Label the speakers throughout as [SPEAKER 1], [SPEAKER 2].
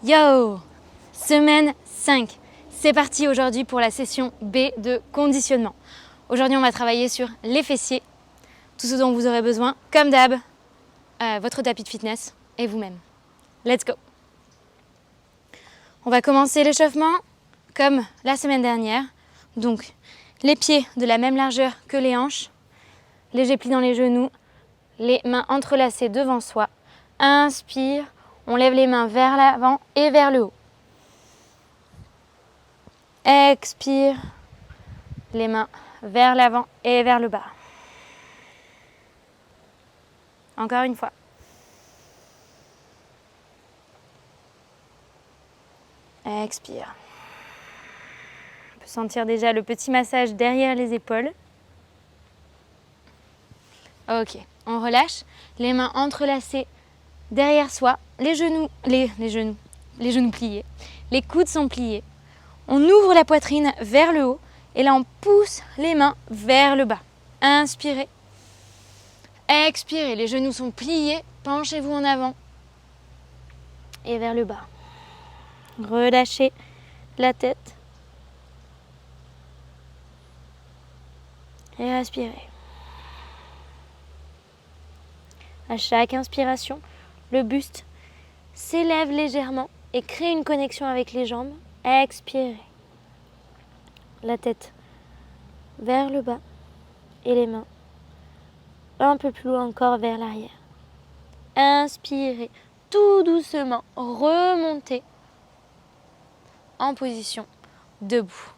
[SPEAKER 1] Yo! Semaine 5. C'est parti aujourd'hui pour la session B de conditionnement. Aujourd'hui, on va travailler sur les fessiers, tout ce dont vous aurez besoin, comme d'hab, votre tapis de fitness et vous-même. Let's go! On va commencer l'échauffement comme la semaine dernière. Donc, les pieds de la même largeur que les hanches, léger pli dans les genoux, les mains entrelacées devant soi. Inspire, on lève les mains vers l'avant et vers le haut. Expire, les mains vers l'avant et vers le bas. Encore une fois. Expire. On peut sentir déjà le petit massage derrière les épaules. Ok, on relâche, les mains entrelacées derrière soi, les genoux pliés, les coudes sont pliés. On ouvre la poitrine vers le haut et là on pousse les mains vers le bas. Inspirez. Expirez, les genoux sont pliés, penchez-vous en avant et vers le bas. Relâchez la tête et respirez. À chaque inspiration, le buste s'élève légèrement et crée une connexion avec les jambes. Expirez. La tête vers le bas et les mains un peu plus loin encore vers l'arrière. Inspirez tout doucement, remontez en position debout.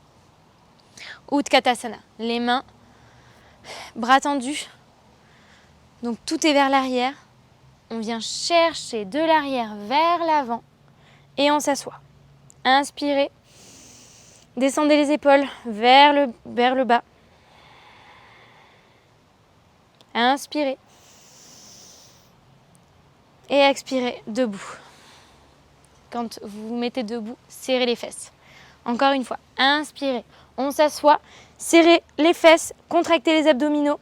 [SPEAKER 1] Utkatasana, les mains, bras tendus, donc tout est vers l'arrière. On vient chercher de l'arrière vers l'avant et on s'assoit. Inspirez, descendez les épaules vers le bas. Inspirez et expirez debout. Quand vous vous mettez debout, serrez les fesses. Encore une fois, inspirez, on s'assoit, serrez les fesses, contractez les abdominaux,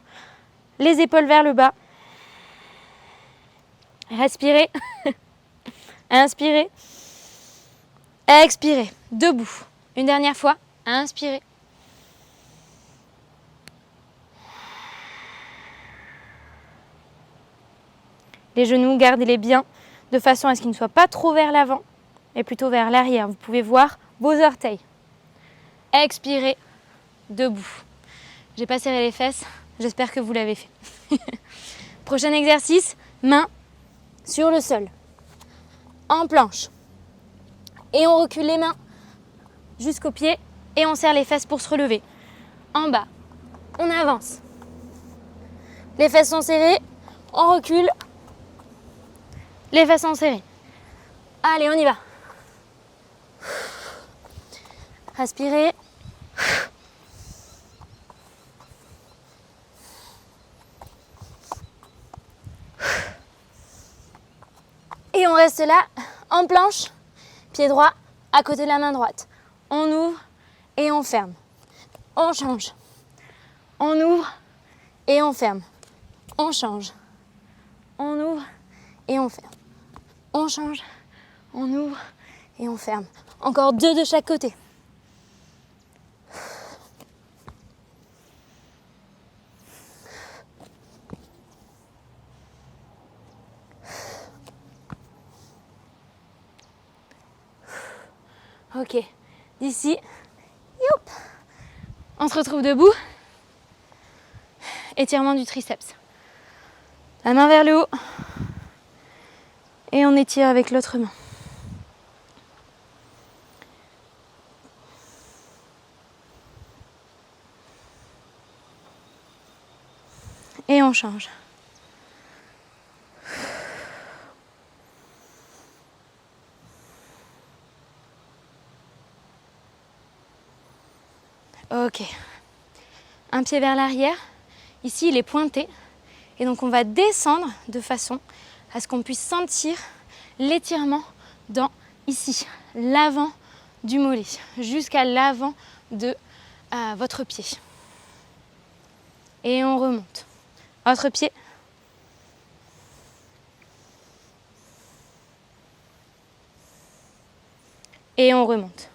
[SPEAKER 1] les épaules vers le bas. Respirez, inspirez, expirez, debout. Une dernière fois, inspirez. Les genoux, gardez-les bien de façon à ce qu'ils ne soient pas trop vers l'avant, mais plutôt vers l'arrière. Vous pouvez voir vos orteils. Expirez, debout. J'ai pas serré les fesses, j'espère que vous l'avez fait. Prochain exercice, mains sur le sol, en planche. Et on recule les mains jusqu'aux pieds et on serre les fesses pour se relever. En bas, on avance. Les fesses sont serrées, on recule. Les fesses sont serrées. Allez, on y va. Respirez. Et on reste là, en planche, pied droit à côté de la main droite. On ouvre et on ferme. On change. On ouvre et on ferme. On change. On ouvre et on ferme. On change, on ouvre et on ferme. Encore 2 de chaque côté. Ok, d'ici, youp, on se retrouve debout. Étirement du triceps. La main vers le haut. Et on étire avec l'autre main. Et on change. Ok. Un pied vers l'arrière. Ici, il est pointé. Et donc, on va descendre de façon à ce qu'on puisse sentir l'étirement dans, ici, l'avant du mollet, jusqu'à l'avant de votre pied. Et on remonte. Autre pied. et on remonte.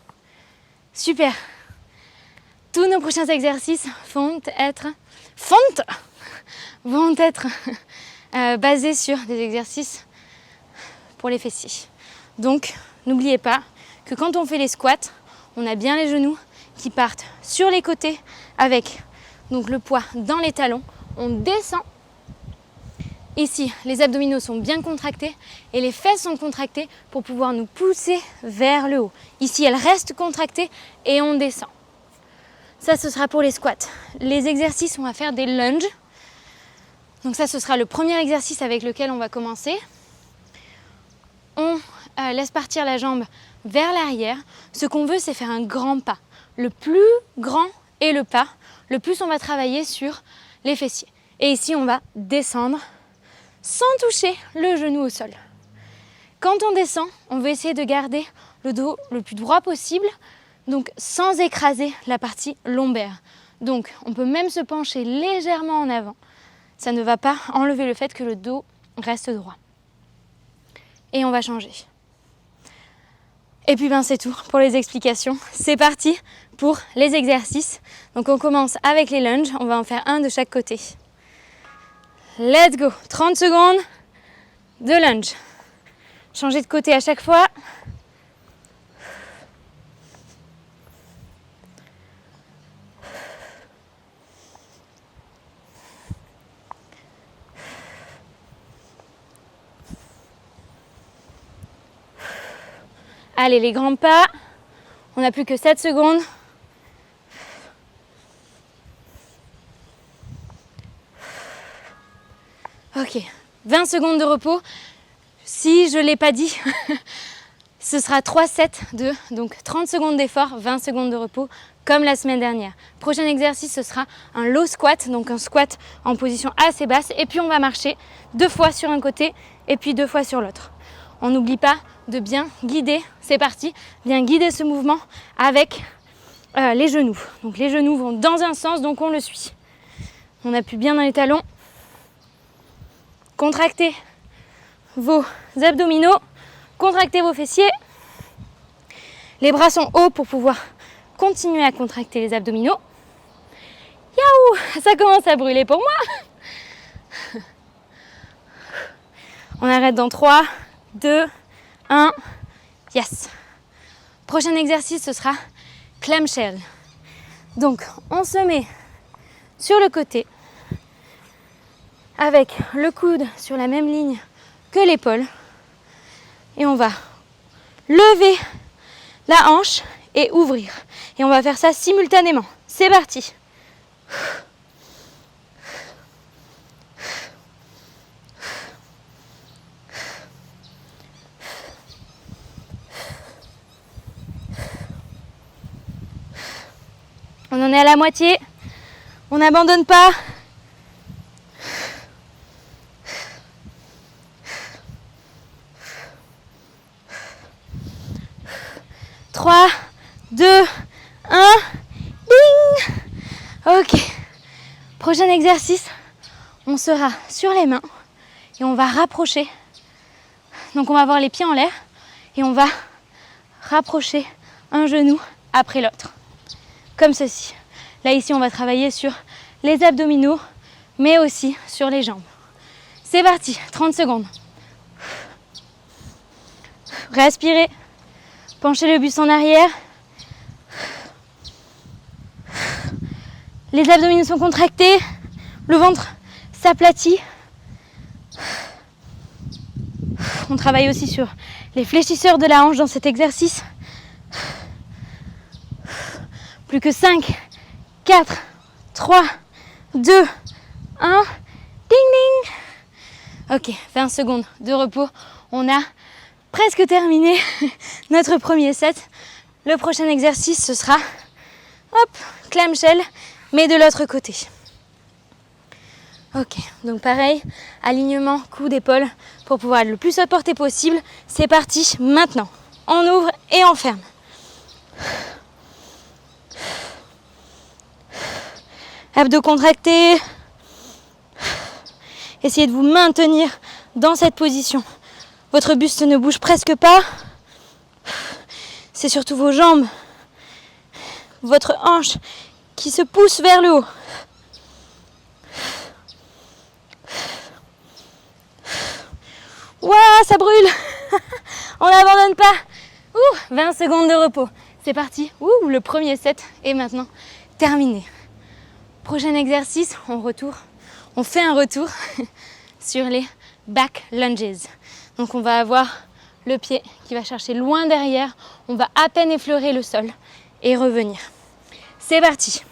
[SPEAKER 1] Super. Tous nos prochains exercices vont être basés sur des exercices pour les fessiers. Donc, n'oubliez pas que quand on fait les squats, on a bien les genoux qui partent sur les côtés avec donc le poids dans les talons. On descend. Ici, les abdominaux sont bien contractés et les fesses sont contractées pour pouvoir nous pousser vers le haut. Ici, elles restent contractées et on descend. Ça, ce sera pour les squats. Les exercices, on va faire des lunges. Donc ça, ce sera le premier exercice avec lequel on va commencer. On laisse partir la jambe vers l'arrière. Ce qu'on veut, c'est faire un grand pas. Le plus grand est le pas, le plus on va travailler sur les fessiers. Et ici, on va descendre sans toucher le genou au sol. Quand on descend, on veut essayer de garder le dos le plus droit possible, donc sans écraser la partie lombaire. Donc, on peut même se pencher légèrement en avant. Ça ne va pas enlever le fait que le dos reste droit. Et on va changer. Et puis c'est tout pour les explications. C'est parti pour les exercices. Donc on commence avec les lunges. On va en faire un de chaque côté. Let's go. 30 secondes de lunge. Changez de côté à chaque fois. Allez, les grands pas. On n'a plus que 7 secondes. Ok, 20 secondes de repos. Si je ne l'ai pas dit, ce sera 3 sets de donc 30 secondes d'effort, 20 secondes de repos, comme la semaine dernière. Prochain exercice, ce sera un low squat, donc un squat en position assez basse. Et puis on va marcher 2 fois sur un côté et puis 2 fois sur l'autre. On n'oublie pas de bien guider, c'est parti, bien guider ce mouvement avec les genoux. Donc les genoux vont dans un sens, donc on le suit. On appuie bien dans les talons. Contractez vos abdominaux, contractez vos fessiers. Les bras sont hauts pour pouvoir continuer à contracter les abdominaux. Yaouh, ça commence à brûler pour moi. On arrête dans 3, 2, 1, yes. Prochain exercice, ce sera clamshell. Donc, on se met sur le côté avec le coude sur la même ligne que l'épaule. Et on va lever la hanche et ouvrir. Et on va faire ça simultanément. C'est parti. On en est à la moitié. On n'abandonne pas. Trois, 2, 1, ding! Ok. Prochain exercice, on sera sur les mains et on va rapprocher. Donc on va avoir les pieds en l'air et on va rapprocher un genou après l'autre. Comme ceci. Là ici on va travailler sur les abdominaux mais aussi sur les jambes. C'est parti, 30 secondes. Respirez. Penchez le buste en arrière. Les abdominaux sont contractés. Le ventre s'aplatit. On travaille aussi sur les fléchisseurs de la hanche dans cet exercice. Plus que 5, 4, 3, 2, 1. Ding ding. Ok, 20 secondes de repos. On a presque terminé notre premier set. Le prochain exercice, ce sera clamshell, mais de l'autre côté. Ok, donc pareil, alignement, coup d'épaule pour pouvoir être le plus à portée possible. C'est parti, maintenant. On ouvre et on ferme. Abdos contractés. Essayez de vous maintenir dans cette position. Votre buste ne bouge presque pas. c'est surtout vos jambes, votre hanche qui se pousse vers le haut. Ouah, ça brûle. On n'abandonne pas. 20 secondes de repos. C'est parti. Le premier set est maintenant terminé. Prochain exercice, on fait un retour sur les back lunges. Donc on va avoir le pied qui va chercher loin derrière. On va à peine effleurer le sol et revenir. C'est parti.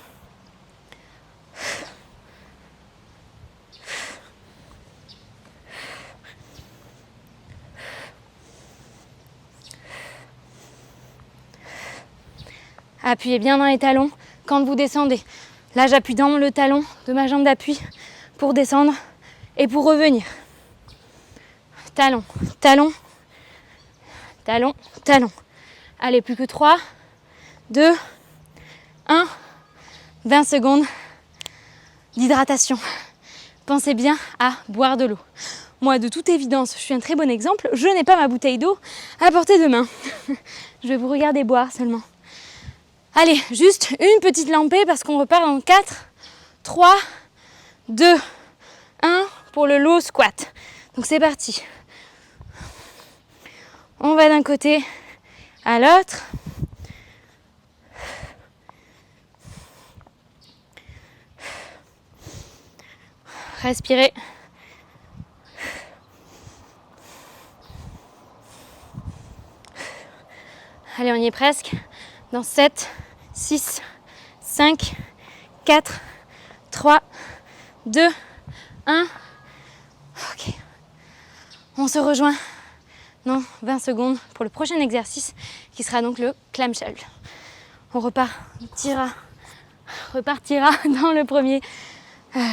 [SPEAKER 1] Appuyez bien dans les talons quand vous descendez. Là, j'appuie dans le talon de ma jambe d'appui pour descendre et pour revenir. Talon, talon, talon, talon. Allez, plus que 3, 2, 1. 20 secondes d'hydratation. Pensez bien à boire de l'eau. Moi, de toute évidence, je suis un très bon exemple. Je n'ai pas ma bouteille d'eau à portée de main. Je vais vous regarder boire seulement. Allez, juste une petite lampée parce qu'on repart dans 4, 3, 2, 1 pour le low squat. Donc c'est parti. On va d'un côté à l'autre. Respirez. Allez, on y est presque. Dans 7, 6, 5, 4, 3, 2, 1. Ok. On se rejoint dans 20 secondes pour le prochain exercice qui sera donc le clamshell. On repartira dans le premier,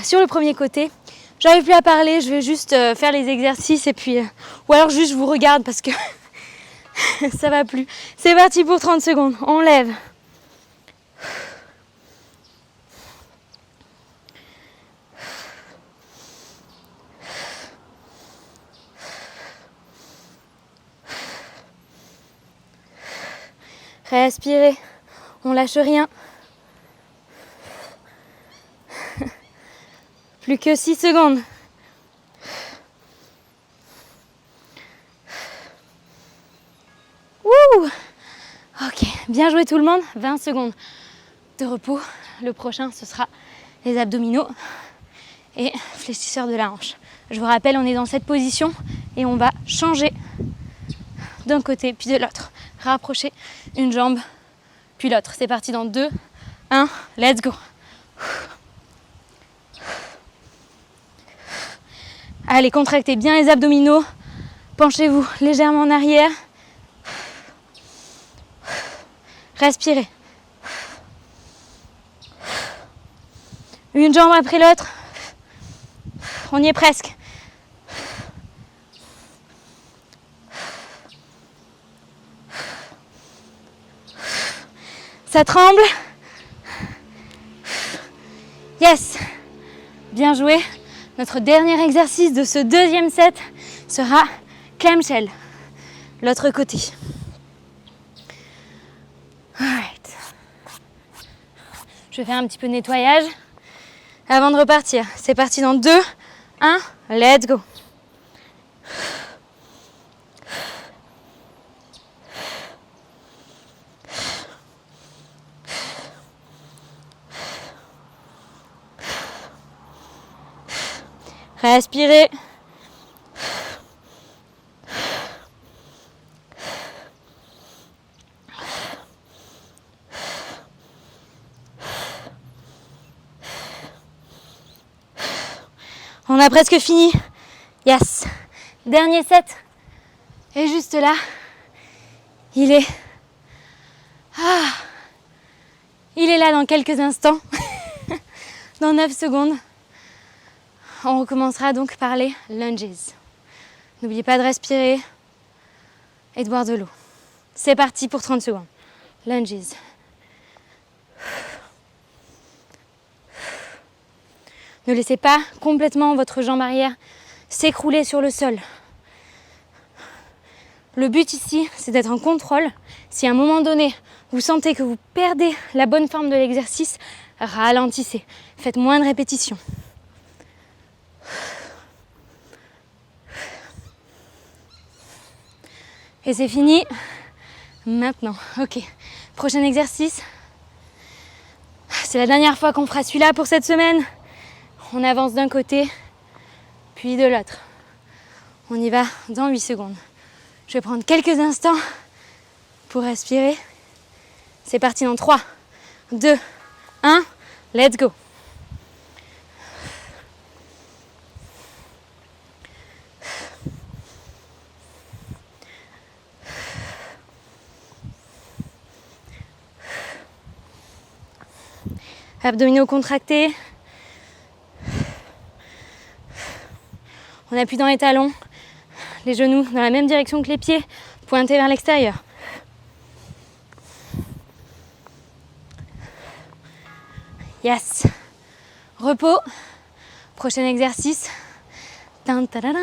[SPEAKER 1] sur le premier côté. J'arrive plus à parler, je vais juste faire les exercices et puis ou alors juste je vous regarde parce que ça va plus. C'est parti pour 30 secondes. On lève. Respirez. On lâche rien. Plus que 6 secondes. Wouh! Ok, bien joué tout le monde. 20 secondes de repos. Le prochain, ce sera les abdominaux et fléchisseur de la hanche. Je vous rappelle, on est dans cette position et on va changer d'un côté puis de l'autre. Rapprocher une jambe puis l'autre. C'est parti dans 2, 1, let's go. Allez, contractez bien les abdominaux. Penchez-vous légèrement en arrière. Respirez. Une jambe après l'autre. On y est presque. Ça tremble. Yes. Bien joué. Notre dernier exercice de ce deuxième set sera clamshell. L'autre côté. Alright. Je vais faire un petit peu de nettoyage avant de repartir. C'est parti dans 2, 1, let's go. Respirez. On a presque fini. Yes. Dernier set. Et juste là, il est là dans quelques instants. Dans 9 secondes. On recommencera donc par les lunges. N'oubliez pas de respirer et de boire de l'eau. C'est parti pour 30 secondes. Lunges. Ne laissez pas complètement votre jambe arrière s'écrouler sur le sol. Le but ici, c'est d'être en contrôle. Si à un moment donné, vous sentez que vous perdez la bonne forme de l'exercice, ralentissez. Faites moins de répétitions. Et c'est fini. Maintenant, ok. Prochain exercice. C'est la dernière fois qu'on fera celui-là pour cette semaine. On avance d'un côté, puis de l'autre. On y va dans 8 secondes. Je vais prendre quelques instants pour respirer. C'est parti dans 3, 2, 1. Let's go. Abdominaux contractés. On appuie dans les talons, les genoux dans la même direction que les pieds, pointés vers l'extérieur. Yes. Repos. Prochain exercice. Clamshell.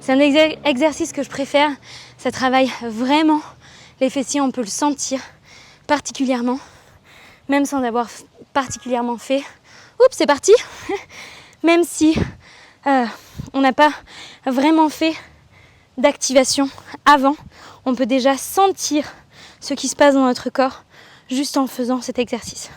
[SPEAKER 1] C'est un exercice que je préfère. Ça travaille vraiment les fessiers, on peut le sentir particulièrement, même sans avoir particulièrement fait. Oups, c'est parti. Même si on n'a pas vraiment fait d'activation avant, on peut déjà sentir ce qui se passe dans notre corps juste en faisant cet exercice.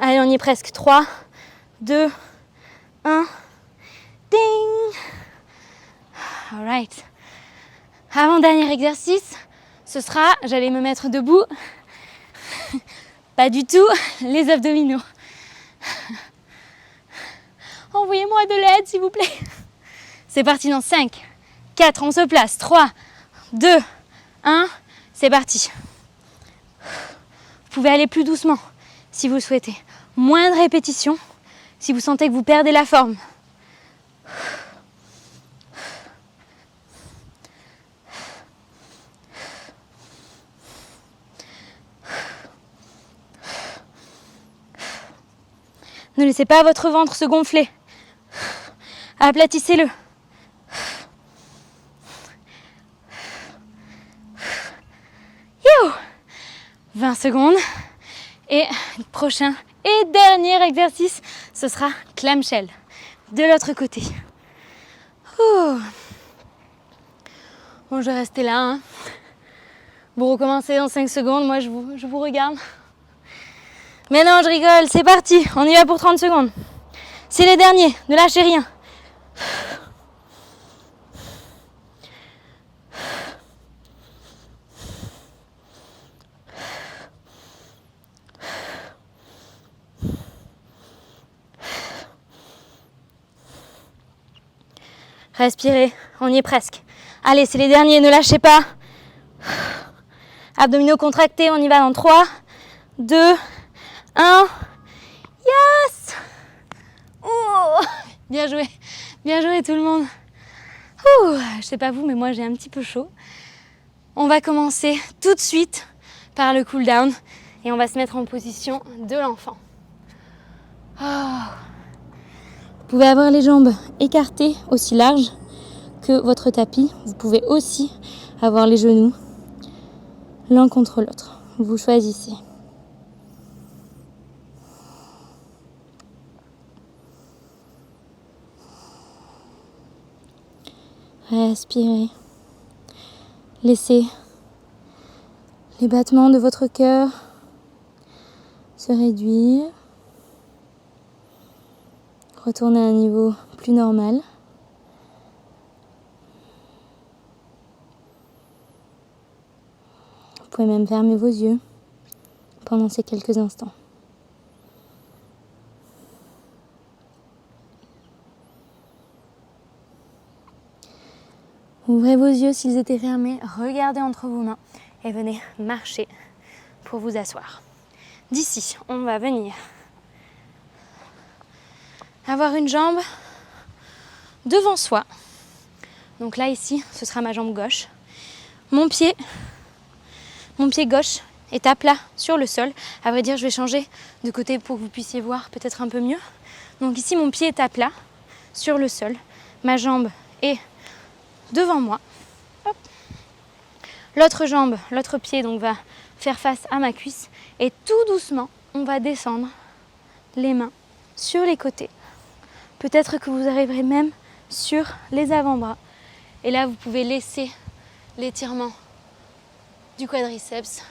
[SPEAKER 1] Allez, on y est presque. 3, 2, 1. Ding! Alright. Avant-dernier exercice, ce sera, j'allais me mettre debout. Pas du tout, les abdominaux. Envoyez-moi de l'aide, s'il vous plaît. C'est parti dans 5, 4, on se place. 3, 2, 1. C'est parti. Vous pouvez aller plus doucement si vous le souhaitez. Moins de répétitions si vous sentez que vous perdez la forme. Ne laissez pas votre ventre se gonfler. Aplatissez-le. Youhou! 20 secondes. Et prochain et dernier exercice, ce sera clamshell. De l'autre côté. Ouh. Bon, je vais rester là. Hein. Vous recommencez dans 5 secondes. Moi, je vous regarde. Mais non, je rigole. C'est parti. On y va pour 30 secondes. C'est les derniers. Ne lâchez rien. Respirez, on y est presque. Allez, c'est les derniers, ne lâchez pas. Abdominaux contractés, on y va dans 3, 2, 1. Yes! Oh, bien joué tout le monde. Je sais pas vous, mais moi j'ai un petit peu chaud. On va commencer tout de suite par le cool down et on va se mettre en position de l'enfant. Vous pouvez avoir les jambes écartées aussi larges que votre tapis. Vous pouvez aussi avoir les genoux l'un contre l'autre. Vous choisissez. Respirez. Laissez les battements de votre cœur se réduire. Retournez à un niveau plus normal. Vous pouvez même fermer vos yeux pendant ces quelques instants. Ouvrez vos yeux s'ils étaient fermés, regardez entre vos mains et venez marcher pour vous asseoir. D'ici, on va venir avoir une jambe devant soi. Donc là, ici, ce sera ma jambe gauche. Mon pied gauche est à plat sur le sol. À vrai dire, je vais changer de côté pour que vous puissiez voir peut-être un peu mieux. Donc ici, mon pied est à plat sur le sol. Ma jambe est devant moi. Hop. L'autre jambe, l'autre pied donc va faire face à ma cuisse. Et tout doucement, on va descendre les mains sur les côtés. Peut-être que vous arriverez même sur les avant-bras. Et là, vous pouvez laisser l'étirement du quadriceps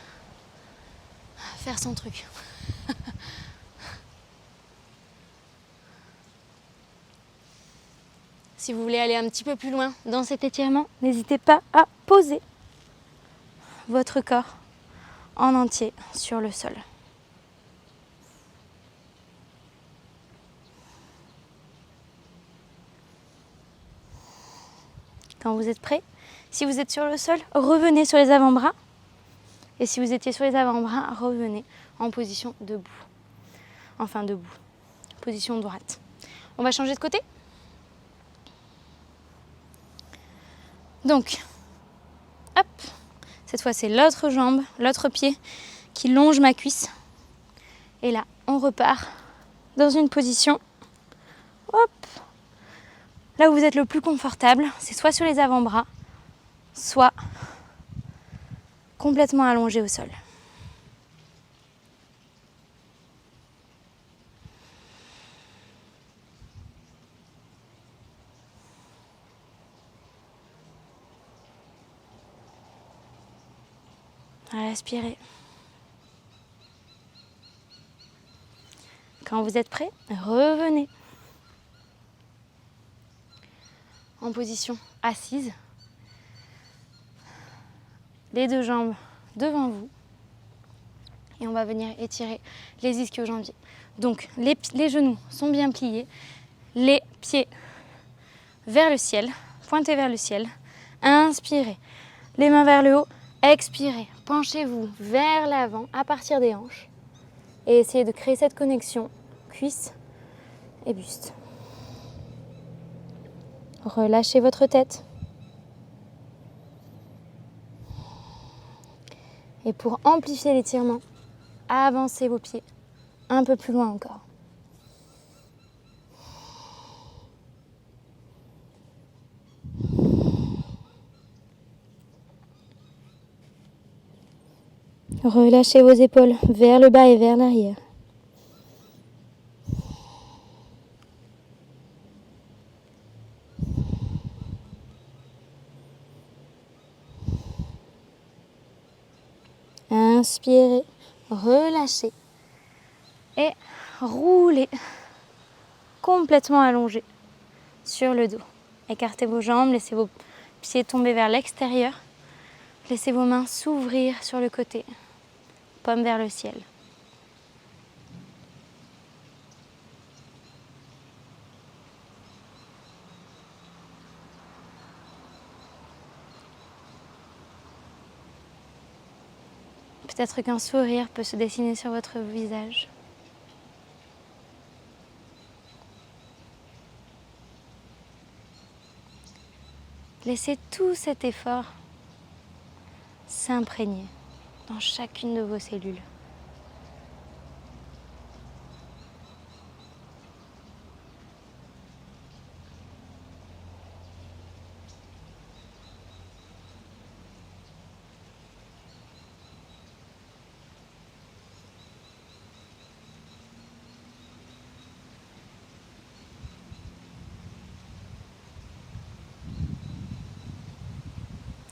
[SPEAKER 1] faire son truc. Si vous voulez aller un petit peu plus loin dans cet étirement, n'hésitez pas à poser votre corps en entier sur le sol. Quand vous êtes prêt, si vous êtes sur le sol, revenez sur les avant-bras. Et si vous étiez sur les avant-bras, revenez en position debout. Enfin debout, position droite. On va changer de côté. Donc, hop, cette fois c'est l'autre jambe, l'autre pied qui longe ma cuisse. Et là, on repart dans une position, hop, là où vous êtes le plus confortable, c'est soit sur les avant-bras, soit complètement allongé au sol. Respirez. Quand vous êtes prêt, revenez en position assise. Les deux jambes devant vous. Et on va venir étirer les ischio-jambiers. Donc les genoux sont bien pliés. Les pieds vers le ciel, pointés vers le ciel. Inspirez. Les mains vers le haut. Expirez. Penchez-vous vers l'avant à partir des hanches. Et essayez de créer cette connexion cuisse et buste. Relâchez votre tête. Et pour amplifier l'étirement, avancez vos pieds un peu plus loin encore. Relâchez vos épaules vers le bas et vers l'arrière. Inspirez, relâchez et roulez complètement allongé sur le dos. Écartez vos jambes, laissez vos pieds tomber vers l'extérieur. Laissez vos mains s'ouvrir sur le côté, paume vers le ciel. Peut-être qu'un sourire peut se dessiner sur votre visage. Laissez tout cet effort s'imprégner dans chacune de vos cellules.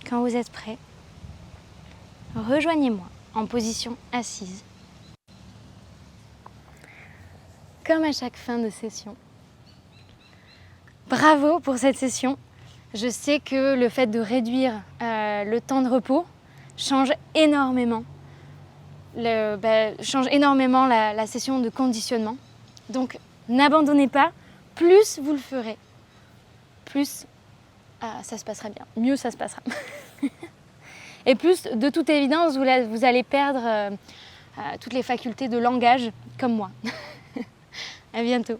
[SPEAKER 1] Quand vous êtes prêt, rejoignez-moi en position assise. Comme à chaque fin de session. Bravo pour cette session. Je sais que le fait de réduire le temps de repos change énormément, la session de conditionnement. Donc n'abandonnez pas, plus vous le ferez, plus ça se passera bien, mieux ça se passera. Et plus, de toute évidence, vous allez perdre toutes les facultés de langage comme moi. À bientôt.